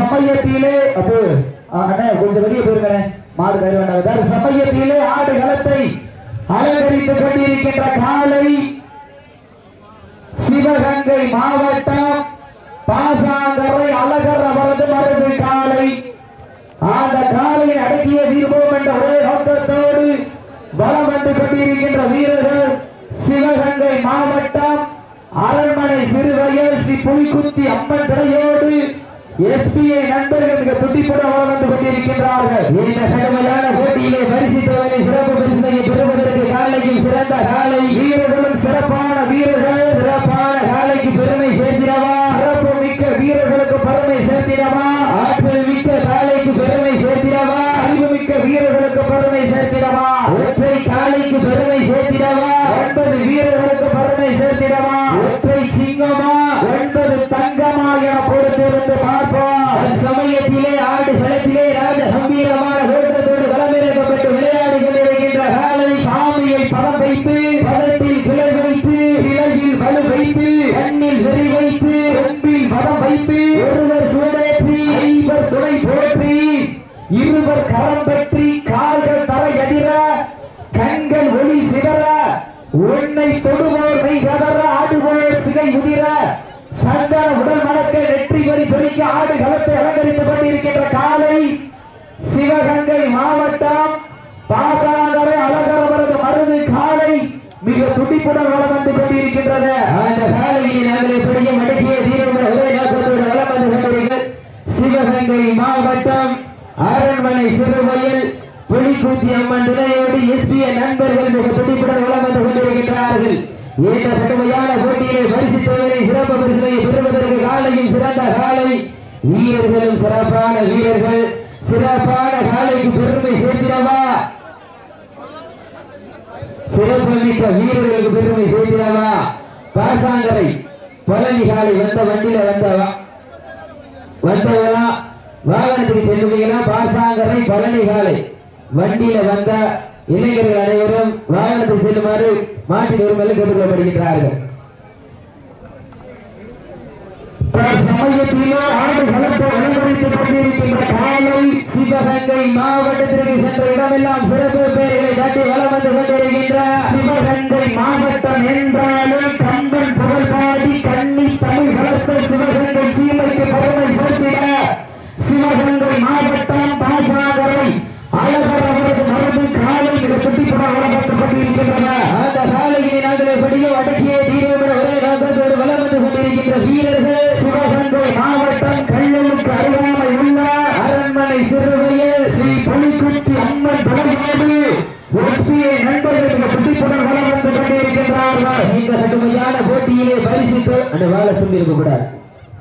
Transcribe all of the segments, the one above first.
சமயத்திலே அப்போ கொஞ்சம் வெளியே போயிருங்க மாடு கயிறு வேண்டாம். சமயத்திலே ஆடு களத்தை அலங்கரித்துக் கொண்டிருக்கின்ற காலை சிவகங்கை மாவட்டம் பாசாங்கரை அழகர் அவரது மருந்து காலை. அந்த காலையை அடக்கிய தீர்வோம் என்ற ஒரே நோக்கத்தோடு வலம் வந்து கொண்டிருக்கின்ற வீரர்கள் சிவகங்கை மாவட்டம் அரண்மனை சிறுவயல் ஸ்ரீ புலிக்குத்தி அம்மன் கடையோடு எஸ்பிஐ நண்பர்கள் மிக துடிப்புடன் வந்து கொண்டிருக்கின்றார்கள். இந்த கடுமையான போட்டியிலே பரிசு தொகையை சிறப்பு பரிசனை பெறுவதற்கு காலையில் சிறந்த காலை வீரர்களும் சிறப்பான வீரர்கள் சிறப்பான காலைக்கு பெருமை சேர்த்திடவா, சிறப்பு மிக்க வீரர்களுக்கு பெருமை சேர்த்திடவா, ஆற்றல் மிக்க காலைக்கு பெருமை சேர்த்திடவா, அறிவு மிக்க வீரர்களுக்கு பெருமை சேர்த்திடவா, ஒற்றை காலைக்கு பெருமை சேர்த்திடவா, 9 வீரர்களுக்கு பெருமை சேர்த்திடவா, ஒற்றை சிங்கமா 9 தங்கமா என பொறுத்திருந்து பார்ப்போம். சமயத்திலே ஆடு களத்திலே ராஜ கம்பீரமான தோற்றத்தோடு களமிறக்கப்பட்டு விளையாடி கொண்டிருக்கின்ற காலை சாமியை பதம் வைத்து பதத்தில் கிளை வைத்து கிளையில் வலு வைத்து கண்ணில் வெறி வைத்து கொம்பில் பதம் வைத்து ஒருவர் சுடேற்றி 5 துணை போற்றி 2 கரம் பற்றி கால்கள் தரை எதிர கண்கள் ஒளி சிதற உன்னை தொடுவோர் மெய் கதற ஆடுவோர் சிகை முதிர சந்தன உடல் மனத்தை வெற்றி வரி சொலிக்க ஆடு களத்தை அலங்கரித்துக் கொண்டிருக்கின்ற காலை சிவகங்கை மாவட்டம் பாசாங்கரை அழகர் அவரது மருந்து காலை மிக துடிப்புடன் வளம் வந்து கொண்டிருக்கின்றது. அந்த காலையை நாங்கள் பெரிய மடக்கிய தீர்வுடன் ஒரே நோக்கத்தோடு வளம் வந்து கொண்டிருக்கிறது. சிவகங்கை மாவட்டம் அரண்மனை சிறுவயல் புலிக்குத்தி அம்மன் நிலையோடு எஸ்பிஐ நண்பர்கள் மிக துடிப்புடன் வளம் வந்து கொண்டிருக்கின்றார்கள். இந்த கடுமையான போட்டியை பரிசு தொகையை சிறப்பு பரிசனை பெறுவதற்கு காலையில் சிறந்த காலை வீரர்களும் சிறப்பான வீரர்கள் சிறப்பான காலைக்கு பெருமை சேர்த்திடவா, சிறப்பு மிக்க வீரர்களுக்கு பெருமை சேர்த்திடவா. பாசாங்கரை பழனி காலை வந்த வண்டியில வந்தவரா வாகனத்துக்கு செல்லுவீங்களா? பாசாங்கரை பழனி காலை வண்டியில வந்த இளைஞர்கள் அனைவரும் வாகனத்தில் செல்லுமாறு மாட்டின் உரிமையில் கேட்டுக்கொள்ளப்படுகின்றார்கள். சமயத்திலே ஆடு களத்தை அலங்கரித்துக் கொண்டிருக்கின்ற காலை சிவகங்கை மாவட்டத்திற்கு சென்ற இடமெல்லாம் சிறப்பு பெயர்களை தாண்டி வளம் வந்து கொண்டிருக்கின்ற சிவகங்கை மாவட்டம் என்றாலும் கம்பன் புகழ் பாடி கண்ணி தமிழ் களத்தை சிவகங்கை சீமைக்கு பெருமை சேர்த்திட சிவகங்கை மாவட்டம் பாசாங்கரை அழகர் அவரது மரபு காலை மிக சுட்டிப்புடன் வளப்பட்டுக் கொண்டிருக்கின்றன. அந்த காலையை நாங்கள் படிய அடக்கிய தீர்வுடன் ஒரே நோக்கத்தோடு வளம் வந்து கொண்டிருக்கின்ற வீரர்கள் சிவகங்கை மாவட்டம் கல்லூருக்கு அருகாமை உள்ள அரண்மனை சிறுவையில் ஸ்ரீ புலிக்குத்தி அம்மன் தலைமையோடு எஸ்பிஐ நண்பர்கள் மிக சுட்டிப்புடன் வளம் வந்து கொண்டிருக்கின்றார்கள். இந்த கடுமையான போட்டியிலே பரிசித்து அந்த வாழை சொல்லி இருக்கக்கூடாது,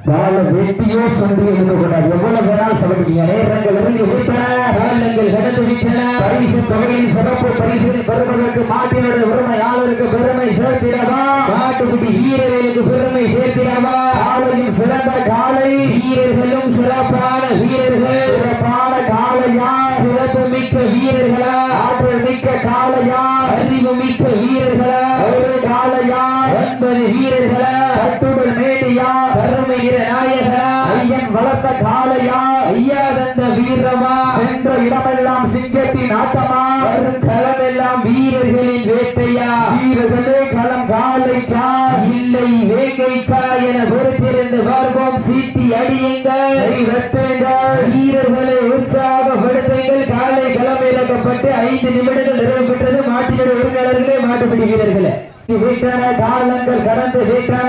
வாழை வெட்டியோ சொல்லி இருக்கக்கூடாது. எவ்வளவு வேணாலும் சொல்லப்பட்டீங்க. நேரங்கள் இறங்கி விட்டன, காலங்கள் கடந்து விட்டன. பரிசு தொகையில் சிறப்பு பரிசு பெறுவதற்கு மாட்டினுடைய உரிமையாளருக்கு பெருமை சேர்த்திடவா, மாட்டுக்குட்டி வீரர்களுக்கு பெருமை சேர்த்திடவா. காலையில் சிறந்த காலை வீரர்களும் சிறப்பான வீரர்கள் சிறப்பான காலையா, சிறப்பு மிக்க வீரர்களா, ஆற்றல் மிக்க காலையா, அறிவு மிக்க வீரர்களா, ஒரு காலையா, 9 வீரர்களா, கட்டுடல் மேடியா, கருமை நாயகரா, ஐயன் வளர்த்த காலையா, ஐயா தந்த வீரமா, சென்ற இடமெல்லாம் சிங்கத்தின் ஆட்டமா, வரும் களமெல்லாம் வீரர்களின் வேட்டையா, வீரர்களே களம் காலைக்கா இல்லை வேங்கைக்கா என பொறுத்திருந்து பார்ப்போம். சீட்டி அடியுங்கள், வீரர்களை உற்சாகப்படுத்துங்கள். காலை களம் இறக்கப்பட்டு 5 நிமிடங்கள் நிறைவு பெற்றது. மாட்டினுடைய உரிமையாளர்களே மாட்டுப்பிடி வீரர்களே காலங்கள் கடந்து விட்டன.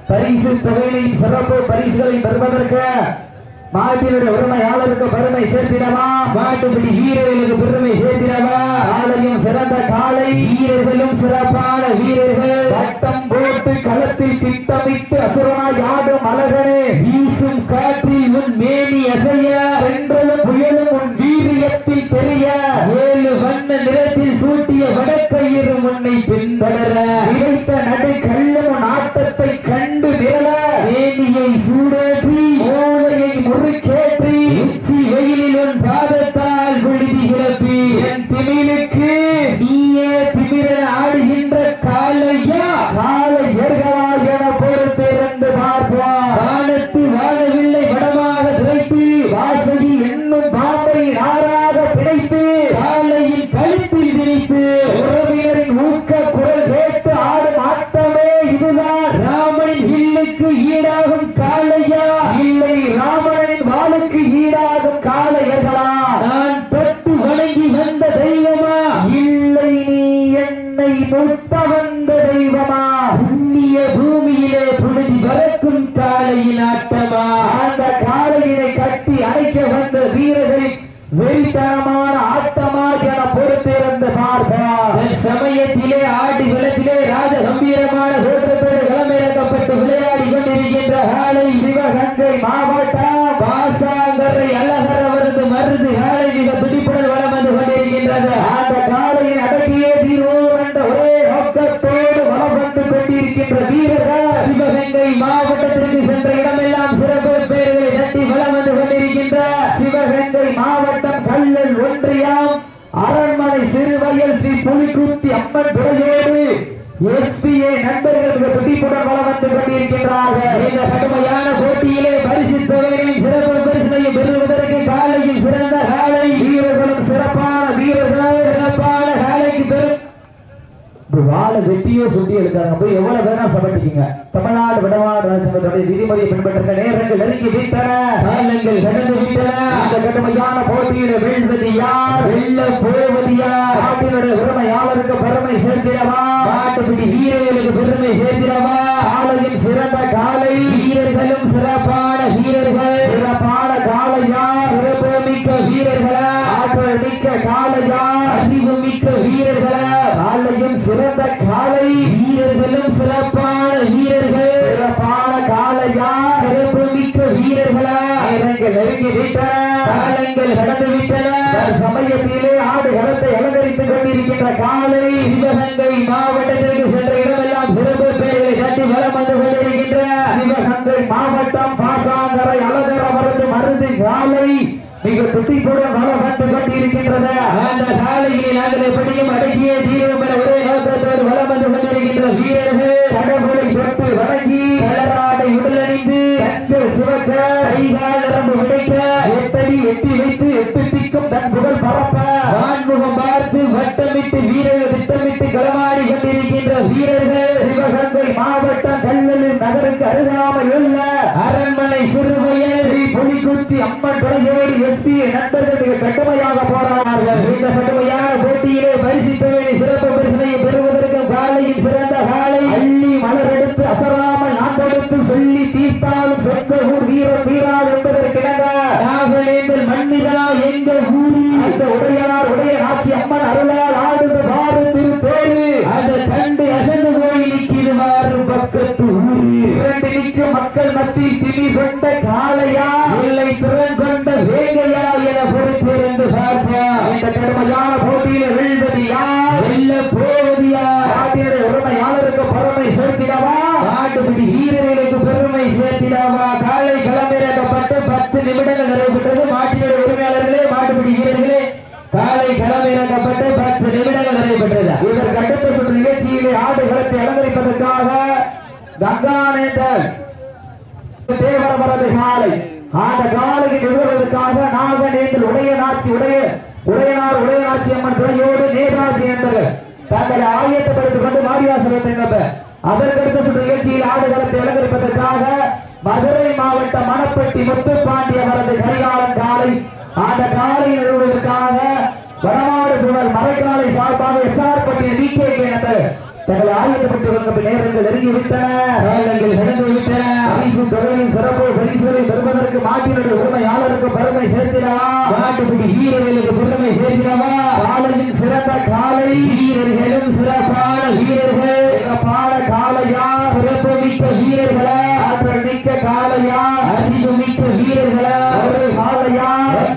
பரிசு தொகையின் சிறப்பு பரிசுகளை பெறுவதற்கு மாட்டினுடைய உரிமையாளருக்கு பெருமை சேர்த்திடவா, மாட்டுப்பிடி வீரர்களுக்கு பெருமை சேர்த்திடவா. காலையும் சிறந்த காலை வீரர்களும் சிறப்பான வீரர்கள் வட்டம் போட்டு களத்தில் திட்டமிட்டு அசுரனாய் ஆடும் அழகனே, வீசும் காற்றில் உன் மேனி அசைய, வென்றலும் புயலும் உன் வீரியத்தில் தெரிய, 7 வண்ண நிறத்தில் சூட்டிய வடக்கயிறு உன்னை பின்தொடர, இழைத்த நடை கல்லும் உன் ஆட்டத்தை கண்டு நிரல, மேனியை சூடேற்றி மூளையை முறுக்கேற்றி உச்சி வெயிலில் உன் பாதத்தால் விழுதி கிளப்பி என் திமிலுக்கு நீயே திமிர ஆடுகின்ற காலையா, காலை எர்களா என பொறுத்திருந்து பார்ப்போம். வானத்து காளையா இல்லை ராமனின் வாளுக்கு ஈடாகும் காளையர்களா நான் தொட்டு வணங்கி வந்த தெய்வமா இல்லை நீ என்னை முட்ட வந்த தெய்வமா புண்ணிய பூமியிலே புழுதி பறக்கும் காளையின் ஆட்டமா அந்த காளையினை கட்டி அழைக்க வந்த வீரர்களின் வெறித்தனமான ஆட்டமா என பொறுத்திருந்த பார்ப்பா சமயத்திலே ஆடி விளத்திலே ராஜ கம்பீரமான தோற்றத்தோடு களமிறக்கப்பட்டு விளையாடி கொண்டிருக்கின்ற காளை சிவகங்கை மாவட்டம் பாசாங்கரை அழகரவரது மருது காளை மிக துடிப்புடன் வளம் வந்து கொண்டிருக்கின்றது அந்த காளையின் அடக்கியே தீர்வோம் என்ற ஒரே நோக்கத்தோடு வளம் வந்து கொண்டிருக்கின்ற வீரர்கள் சிவகங்கை மாவட்டத்திற்கு சென்ற இடமெல்லாம் சிறப்பு பெயர்களை தட்டி வளம் வந்து கொண்டிருக்கின்ற சிவகங்கை மாவட்டம் கல்லல் ஒன்றியம் அரண்மனை சிறுவயல் ஸ்ரீ புலிக்குத்தி அம்மன் துறையோடு எஸ்பிஏ நண்பர்கள் மிக துடிப்புடன் வளம் வந்து கொண்டிருக்கின்றார்கள் இந்த கடுமையான போட்டியிலே பரிசு தொகையின் சிறப்பு பரிசையும் பெறுவதற்கு காலையில் சிறந்த காலை வீரர்களும் சிறப்பான வீரர்கள் சிறப்பான காலைக்கு பெறும் வாழை வெட்டியோ சுட்டி எடுக்காங்க போய் எவ்வளவு வேணா சமட்டிக்கீங்க தமிழ்நாடு விடமாடு சங்கத்துடைய விதிமுறையை பின்பற்ற நேரங்கள் நெருங்கி விட்டன காலங்கள் கடந்து விட்டன அந்த கடுமையான போட்டியில வெல்வது யார் வெல்ல போவது யார் நாட்டினுடைய உரிமையாளருக்கு பெருமை சேர்த்திடவா நாட்டுப்பிடி வீரர்களுக்கு பெருமை சேர்த்திடவா காலையில் சிறந்த காலை வீரர்களும் சிறப்பான வீரர்கள் சிறப்பான காலையா சிறப்பு மிக்க வீரர்களா ஆற்றல் மிக்க காலையா அறிவு மிக்க வீரர்களா காலையும் சிறந்த காலை வீரர்களும் சிறப்பான வீரர்கள் சிறப்பான காலையா சிறப்பு மிக்க வீரர்களா நேரங்கள் நெருங்கி விட்டன காலங்கள் கடந்து விட்டன சமயத்திலே ஆடு களத்தை அலங்கரித்துக் கொண்டிருக்கின்ற காலை சிவகங்கை மாவட்டத்திற்கு சென்ற இடமெல்லாம் சிறப்பு பெயர்களை தட்டி வளம் வந்து கொண்டிருக்கின்ற சிவகங்கை மாவட்டம் பாசாங்கரை அலங்கரவரது மருது காலை மிக துட்டிப்புடன் வளம் வந்து கொண்டிருக்கின்றது அந்த காலையை நாங்கள் எப்படியும் அடக்கிய தீரம் என ஒரே நோக்கத்தோடு வளம் வந்து கொண்டிருக்கின்ற வீரர்கள் கடவுளை தொட்டு வணங்கி கலராடை உடலணிந்து கண்கள் சிவக்க கைகால் நரம்பு விடைக்க எட்டடி எட்டி வைத்து எட்டு திக்கும் தன் புகழ் பரப்ப வான்முகம் பார்த்து வட்டமிட்டு வீரர்கள் திட்டமிட்டு களமாடி கொண்டிருக்கின்ற வீரர்கள் சிவகங்கை மாவட்டம் கல்லலின் நகருக்கு அருகாமல் உள்ள அரண்மனை சிறுவயல் புலிக்குத்தி அம்மன் துறையோடு எஸ்பி நண்பர்கள் மிக கடுமையாக போராடினார்கள் இந்த கடுமையான போட்டியிலே பரிசு தொகையை சிறப்பு பரிசனை பெறுவதற்கு காலையில் சிறந்த காலை அள்ளி மலரெடுத்து அசராமல் நாட்டெடுத்து சொல்லி தீர்த்தாலும் சொந்த ஊர் வீரர் வீரார் என்பதற்கிணங்க நாகலேந்தல் மண்ணிதா எங்க ஊரி அந்த உடையார் உடைய ஆட்சி அம்மன் அருளால் ஆடுது பாரு திருப்பேரு அந்த கண்டு அசந்து போய் நிற்கிடுவார் பக்கத்து ஊரு இரண்டு நிற்கும் மக்கள் மத்தியில் திணி கொண்ட காலையா இல்லை திறன் கொண்ட வேங்கையா என பொறுத்திருந்து பார்ப்பா இந்த கடுமையான போட்டியில் வெல்வது யார் வெல்ல போவது யார் நாட்டினுடைய உரிமையாளருக்கு பெருமை சேர்த்திடவா நாட்டுப்பிடி வீரர்களுக்கு பெருமை சேர்த்திடவா காலை களமிறக்கப்பட்டு 10 நிமிடங்கள் நிறைவேற்றது மாட்டினுடைய உரிமையாளர்களே மாட்டுப்பிடி வீரர்களே காலை களமிறக்கப்பட்டு 10 நிமிடங்கள் நிறைவேற்றது இதற்கு அடுத்த சுற்று நிகழ்ச்சியிலே ஆடு களத்தை அலங்கரிப்பதற்காக கங்கானேந்தல் தேவரவரது காலை அந்த காலையை நிறுவுவதற்காக நாகநேந்தல் உடையனாட்சி அம்மன் துறையோடு நேதாஜி என்பவர் தங்களை ஆயத்தப்படுத்திக் கொண்டு மாரியாசனத்தை அதற்கடுத்த சுற்று நிகழ்ச்சியில் ஆடுகளத்தை அலங்கரிப்பதற்காக மதுரை மாவட்ட மணப்பட்டி முத்துப்பாண்டி அவரது கரிகாலன் காலை அந்த காலை நிறுவுவதற்காக வடமாடு புகழ் மறைக்காலை சார்பாக எஸ்ஆர் பட்டியல் விகே என்பவர் தங்களை ஆயத்தப்பட்டு நேரங்கள் நெருங்கி விட்டன காலங்கள் கடந்து விட்டன பரிசு தொகையின் சிறப்பு பரிசுகளை பெறுவதற்கு மாட்டினுடைய உரிமையாளருக்கு பெருமை சேர்த்திடவா மாட்டுப்பிடி வீரர்களுக்கு பெருமை சேர்த்திடவா காலையின் சிறந்த காலை வீரர்களும் சிறப்பான வீரர்கள் சிறப்பான காலையா சிறப்பு மிக்க வீரர்களா ஆற்றல் மிக்க காலையா அறிவு மிக்க வீரர்களா ஒரு காலையா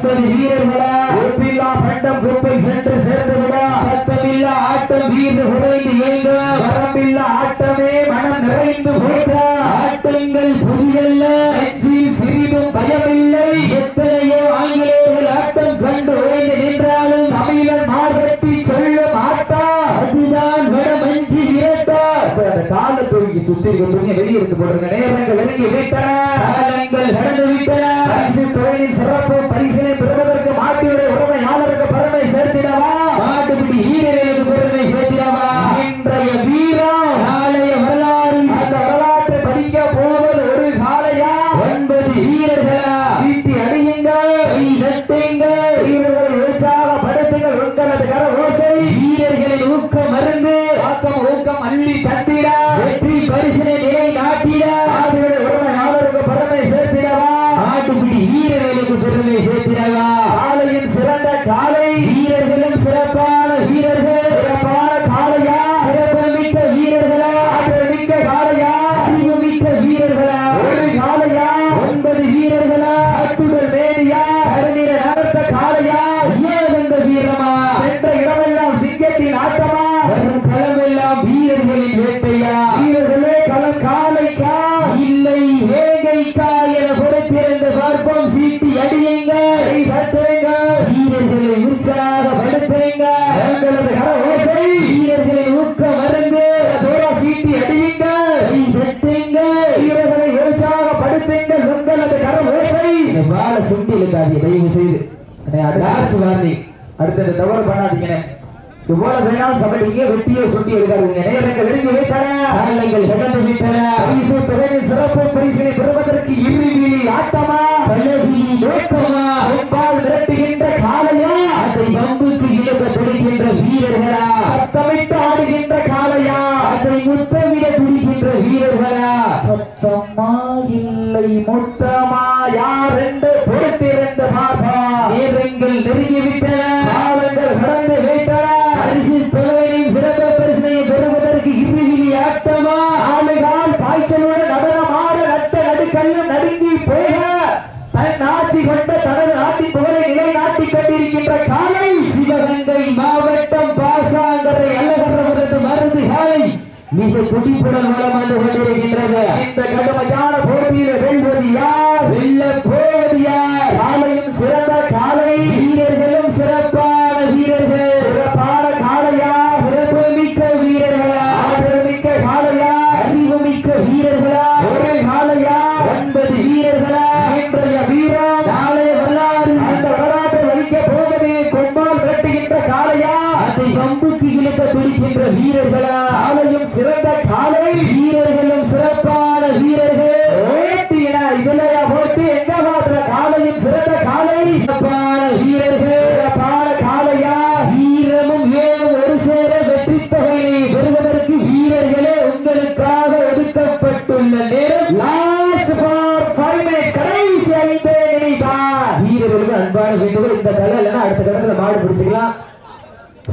9 வீரர்களா ஒப்பில்லா பட்டம் குப்பை சென்று சேர்ந்துவிட சத்தமில்லா ஆட்டம் வீறு உடைந்து ஏங்க வரம்பில்ல ஆட்டமே மனம் நிறைந்து போட்ட ஆட்டங்கள் புதியல்ல நெஞ்சில் சிறிதும் பயமில்லை எத்தனையோ ஆங்கிலேயர்கள் ஆட்டம் கண்டு ஓய்ந்து நின்றாலும் தமிழன் மார்கட்டி சொல்ல மாட்டா அதுதான் வடமஞ்சி விரட்டா அந்த கால தொழிலுக்கு சுத்தி வெளியே இருந்து போடுற நேரங்கள் நெருங்கி விட்டன காலங்கள் கடந்து விட்டன பரிசு தொழிலின் சிறப்பு பரிசினை பெறுவதற்கு மாட்டியுடைய உரிமையாளருக்கு பெருமை சேர்த்திடவா மாட்டுப்பிடி வீரர்களுக்கு பெருமை சேர்த்திடவா இன்றைய வீரம் நாளைய வரலாறு அந்த வரலாற்றை படிக்க போவது ஒரு காலையா வீரர்களா சீட்டி அடியுங்கள் கை தட்டுங்கள் வீரர்களை உற்சாகப்படுத்துங்கள் உங்களது கர ஓசை வீரர்களின் ஊக்கம் மருந்து ஊக்கம் அள்ளி தட்டிட வெற்றி பரிசினை நிலை நாட்டிட ஆடுகளை உரிமையாளருக்கு பெருமை சேர்த்திடவா ஆட்டுக்குடி வீரர்களுக்கு பெருமை சேர்த்திடவா காலையின் சிறந்த காலை வீரர்களும் சிறப்பான வீரர்கள் சிறப்பான காலையா சிறப்புமிக்க வீரர்களா ஆற்றமிக்க காலையா அறிவுமிக்க வீரர்களா ஒரு காலையா 9 வீரர்களா அத்துடல் மேடியா கருநிற நடத்த காலையா ஏவென்ற வீரமா சென்ற இடமெல்லாம் சிங்கத்தின் ஆட்டமா வரும் களமெல்லாம் வீரர்களின் வேட்டையா வீரர்களே களம் காலைக்கா இல்லை வேங்கைக்கா என பொறுத்திருந்த பார்ப்போம் சீட்டி அடியுங்கள் வீரர்களை உற்சாகப்படுத்துங்கள் எங்களது கர ஓசை வீரர்களின் ஊக்கம் மருந்து சீட்டி அடியுங்கள் வீரர்களை உற்சாகப்படுத்துங்கள் உங்களது கர ஓசை வாழ சுண்டி இருக்காது தயவு செய்து அடுத்த தவறு பண்ணாதீங்க இவ்வளவு வேணாலும் சபைக்கு வெட்டியோ சுட்டி இருக்காதுங்க நேரங்கள் நெருங்கி வைத்தன கடந்து விட்டன பரிசு தொகையின் சிறப்பு பரிசினை பெறுவதற்கு இறுதி ஆட்டமா பல்லவி நோக்கமா ஒப்பால் விரட்டுகின்ற காலையா அதை வம்புக்கு இழக்க துடிக்கின்ற வீரர்களா சத்தமிட்டு ஆடுகின்ற காலையா அதை முத்தமிட துடிக்கின்ற வீரர்களா சத்தமா இல்லை முத்தமா யார் என்று பொறுத்திருந்த பாபா நேரங்கள் நெருங்கி விட்டன காலங்கள் கடந்து விட்டன பரிசு தொகையின் சிறப்பு பரிசினை பெறுவதற்கு இறுதி ஆட்டமா ஆளுகால் பாய்ச்சலோடு நடனமாட நட்ட நடுக்கல்லும் நடுங்கி போக தன் ஆட்சி கொண்ட தனது நாட்டின் புகழை நிலைநாட்டிக் கொண்டிருக்கின்ற காலை சிவகங்கை மாவட்டம் பாசாங்கரை அல்லகரவரது மருந்து காலை மிக துடிப்புடன் வளம் வந்து கொண்டிருக்கின்றது இந்த கடுமையான போட்டியில் வெல்வது யார் வெல்ல போவது யார் காலையும் சிறந்த காலை வீரர்களும் சிறப்பான வீரர்கள் சிறப்பான காலையா சிறப்பு மிக்க வீரர்களா ஆற்றல் மிக்க காலையா அறிவு மிக்க வீரர்களா ஒரு காலையா 9 வீரர்களா இன்றைய வீரம் நாளைய வரலாறு அந்த வரலாற்றை வலிக்க போகவே கொம்பால் விரட்டுகின்ற காலையா அதை வம்புக்கு இழுக்க துடிக்கின்ற வீரர்களா காலையும் சிறந்த காலை வீரர்களும் சிறப்பான வீரர்கள் இதுலையா போட்டு எங்க மாற்ற காலையும் சிறந்த காலை சிறப்பான வீரர்கள் சிறப்பான காலையா வீரமும் வேலும் ஒரு சேர வெற்றி தொகையை பெறுவதற்கு வீரர்களே உங்களுக்காக ஒதுக்கப்பட்டுள்ள நேரம் லாஸ்ட் ஃபார் 5 மினிட்ஸ் கடைசி 5 நிமிடம் வீரர்களுக்கு அன்பான வேண்டுகோள் இந்த தலை இல்லைன்னா அடுத்த கட்டத்தில் மாடு பிடிச்சிக்கலாம்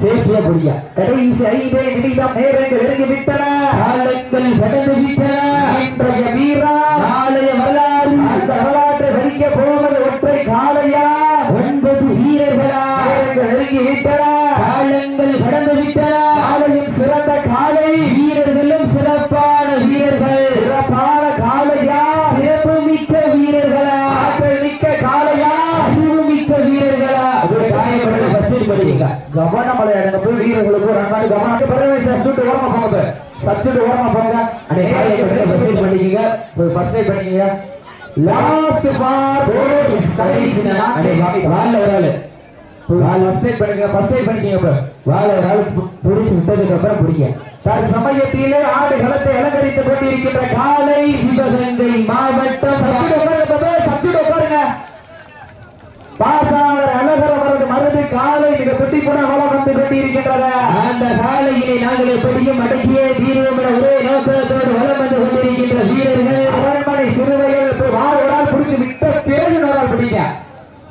சேஃபியா புரியா கடைசி 5 நிமிடம் நேரங்கள் நெருங்கி விட்டன காலங்கள் கடந்து விட்டன இன்றைய வீரா நாளைய வரலாறு அந்த வரலாற்றை வடிக்க போவது ஒற்றை காலையா 9 வீரர்களா நேரங்கள் நெருங்கி விட்டன காலங்கள் கடந்து விட்டன காலையும் சிறந்த காலை வீரர்களும் சிறப்பான வீரர்கள் சிறப்பான காலையா சிறப்பு மிக்க வீரர்களா ஆற்றல் மிக்க காலையா அறிவு மிக்க வீரர்களா காயப்பட பஸ்ஸில் படிக்க கவனமலை அடங்க போய் வீரர்களுக்கு ஒரு அன்பான கவனம் பிறகு சப்ஸ்டியூட் ஓரமா போங்க சப்ஸ்டியூட் ஓரமா போங்க அடே காயப்பட பஸ்ஸில் படிக்கீங்க ஃபர்ஸ்ட் டைம் படிக்கீங்க லாஸ்ட் ஃபார் 4 மினிட்ஸ் கடைசினா அடே வால்ல வரால வால் ஃபர்ஸ்ட் டைம் படிக்கீங்க bro வால்ல வரால புடிச்சு விட்டதுக்கு அப்புறம் பிடிங்க தற்சமயத்திலே ஆடு களத்தை அலங்கரித்துக் கொண்டிருக்கின்ற காலை சிவகங்கை மாவட்டம் சப்ஸ்டியூட் உட்காருங்க பாசாங்கர் அழகரவரது மருது காலை மிக துடிப்புடன் வளம் வந்து கொண்டிருக்கின்றது அந்த காலையிலே நாங்கள் எப்படியும் அடக்கியே தீர்வோம் என ஒரே நோக்கத்தோடு வளம் வந்து கொண்டிருக்கின்ற வீரர்கள் அரண்மனை சிறுவைகள் வாரோடால் பிடிச்சு விட்ட பேருநரால் பிடிக்க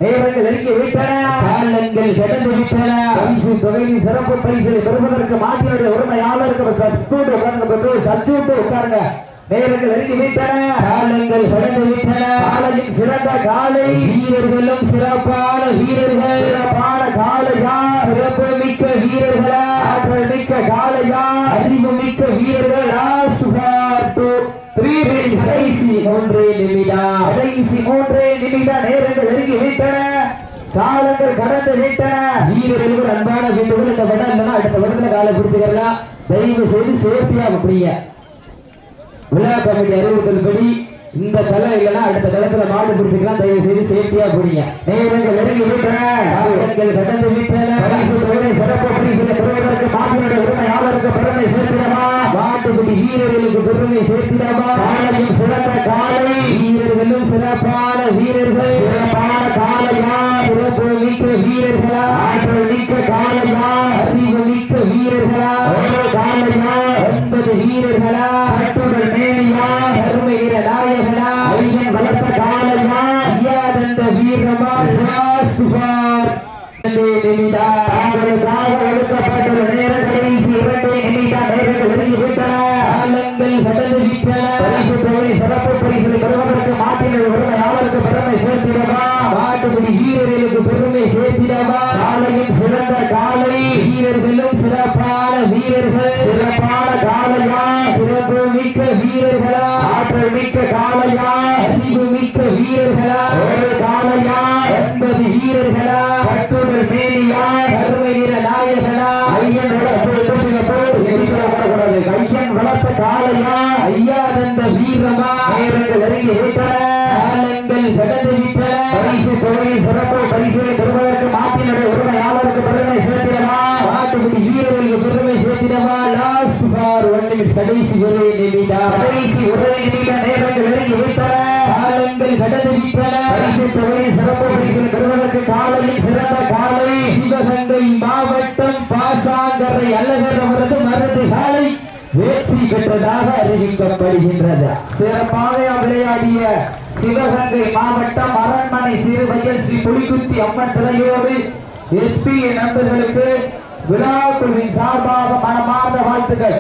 நேரங்கள் நெருங்கி விட்டன காலங்கள் கடந்து விட்டன பரிசு தொகையின் சிறப்பு பரிசை பெறுவதற்கு மாட்டினுடைய உரிமையாளருக்கு சப்ஸ்டியூட் உட்காருங்க நேரங்கள் நெருங்கி விட்டன காலங்கள் கடந்து விட்டன காலையும் சிறந்த காலை வீரர்களும் சிறப்பான வீரர்கள் சிறப்பான காலையா சிறப்பு மிக்க வீரர்களா ஆற்றல் மிக்க காலையா அறிவு மிக்க வீரர்கள் கடைசி 3 நிமிடம் நேரங்கள் நெருங்கி விட்டன காலங்கள் கடந்து விட்டன வீரர்களுக்கு அன்பான வீட்டுகள் இந்த வடம் இல்லைன்னா அடுத்த வருடத்துல காலை பிடிச்சுக்கலாம் தயவு செய்து சேஃப்டியா அப்படிங்க விழா கமிட்டி அறிவுறுத்தல்படி இந்த தலை இல்லைன்னா அடுத்த தளத்துல மாடு பிடிச்சிக்கலாம். தயவு செய்து சேஃப்டியா போடுங்க. நேரங்கள் நெருங்கி விட்டன, கடந்து விட்டன. சிறப்பு பரிசு பெறுவதற்கு மாட்டினுடைய உரிமையாளருக்கு பெருமை சேர்த்திடமா, மாட்டுக்குடி வீரர்களுக்கு பெருமை சேர்த்திடமா. காலையும் சிறந்த காலை, வீரர்களும் சிறப்பான வீரர்கள், சிறப்பான காலையா, சிறப்பு மிக்க வீரர்களா, ஆற்றல் மிக்க காலையா, அறிவு மிக்க வீரர்களா, காலையா, 9 வீரர்களா, கட்டுடல் மேலியா, கருமையில நாயகனா, ஐயன் வளர்த்த காலையா, ஐயாதந்த வீரமா, சுபார் ஒடுக்கப்பட்டுள்ள நேரம் கடைசி 2 நிமிடம் நேரங்கள் ஒதுங்கிவிட்டன. காலங்கள் கடந்து விட்டன. பரிசு தொகை சிறப்பு பரிசு பெறுவதற்கு மாட்டினுடைய உரிமையாளருக்கு பெருமை சேர்த்திடவா, மாட்டுக்குடி வீரர்களுக்கு பெருமை சேர்த்திடவா. காலையும் சிறந்த காலை, வீரர்களும் சிறப்பான வீரர்கள், சிறப்பான காலையா, சிறப்பு மிக்க வீரர்களா, ஆற்றல் மிக்க காலையா, அறிவு மிக்க வீரர்களா, ஒரு காலையா, 9 வீரர்களா, கட்டுடல் மேலியா, கருமை நிற நாயகனா, ஐயன் வளர்த்த காலையா, ஐயானந்த வீரமா, நேரங்கள் நெருங்கி விட்டன. காலங்கள் கடந்து விட்டன. பரிசு தொகை சிறப்பு பரிசுகளை பெறுவதற்கு மாட்டினுடைய உரிமையாளருக்கு பெருமை சேர்த்திடவா, மாட்டுக்குடி வீரர்களுக்கு பெருமை சேர்த்திடவா. லாஸ்ட் ஃபார் 1 நிமிடம், கடைசி 1 நிமிடம், கடைசி 1 நிமிடம் நேரங்கள் நெருங்கி விட்டன. காலங்கள் கடந்து விட்டன. பரிசு தொகை சிறப்பு பரிசுகளை பெறுவதற்கு காலையில் சிறந்த காலை, சிவகங்கை மாவட்டம் பாசாங்கரை அல்லகர் அவரது மருந்து காலை வெற்றி பெற்றதாக அறிவிக்கப்படுகின்றது. சிறப்பாக விளையாடிய சிவகங்கை மாவட்டம் அரண்மனை சிறுவையல் ஸ்ரீ புலிகுத்தி அம்மன் திரையோடு SP நண்பர்களுக்கு விழா குழுவின் சார்பாக மனமார்ந்த வாழ்த்துக்கள்.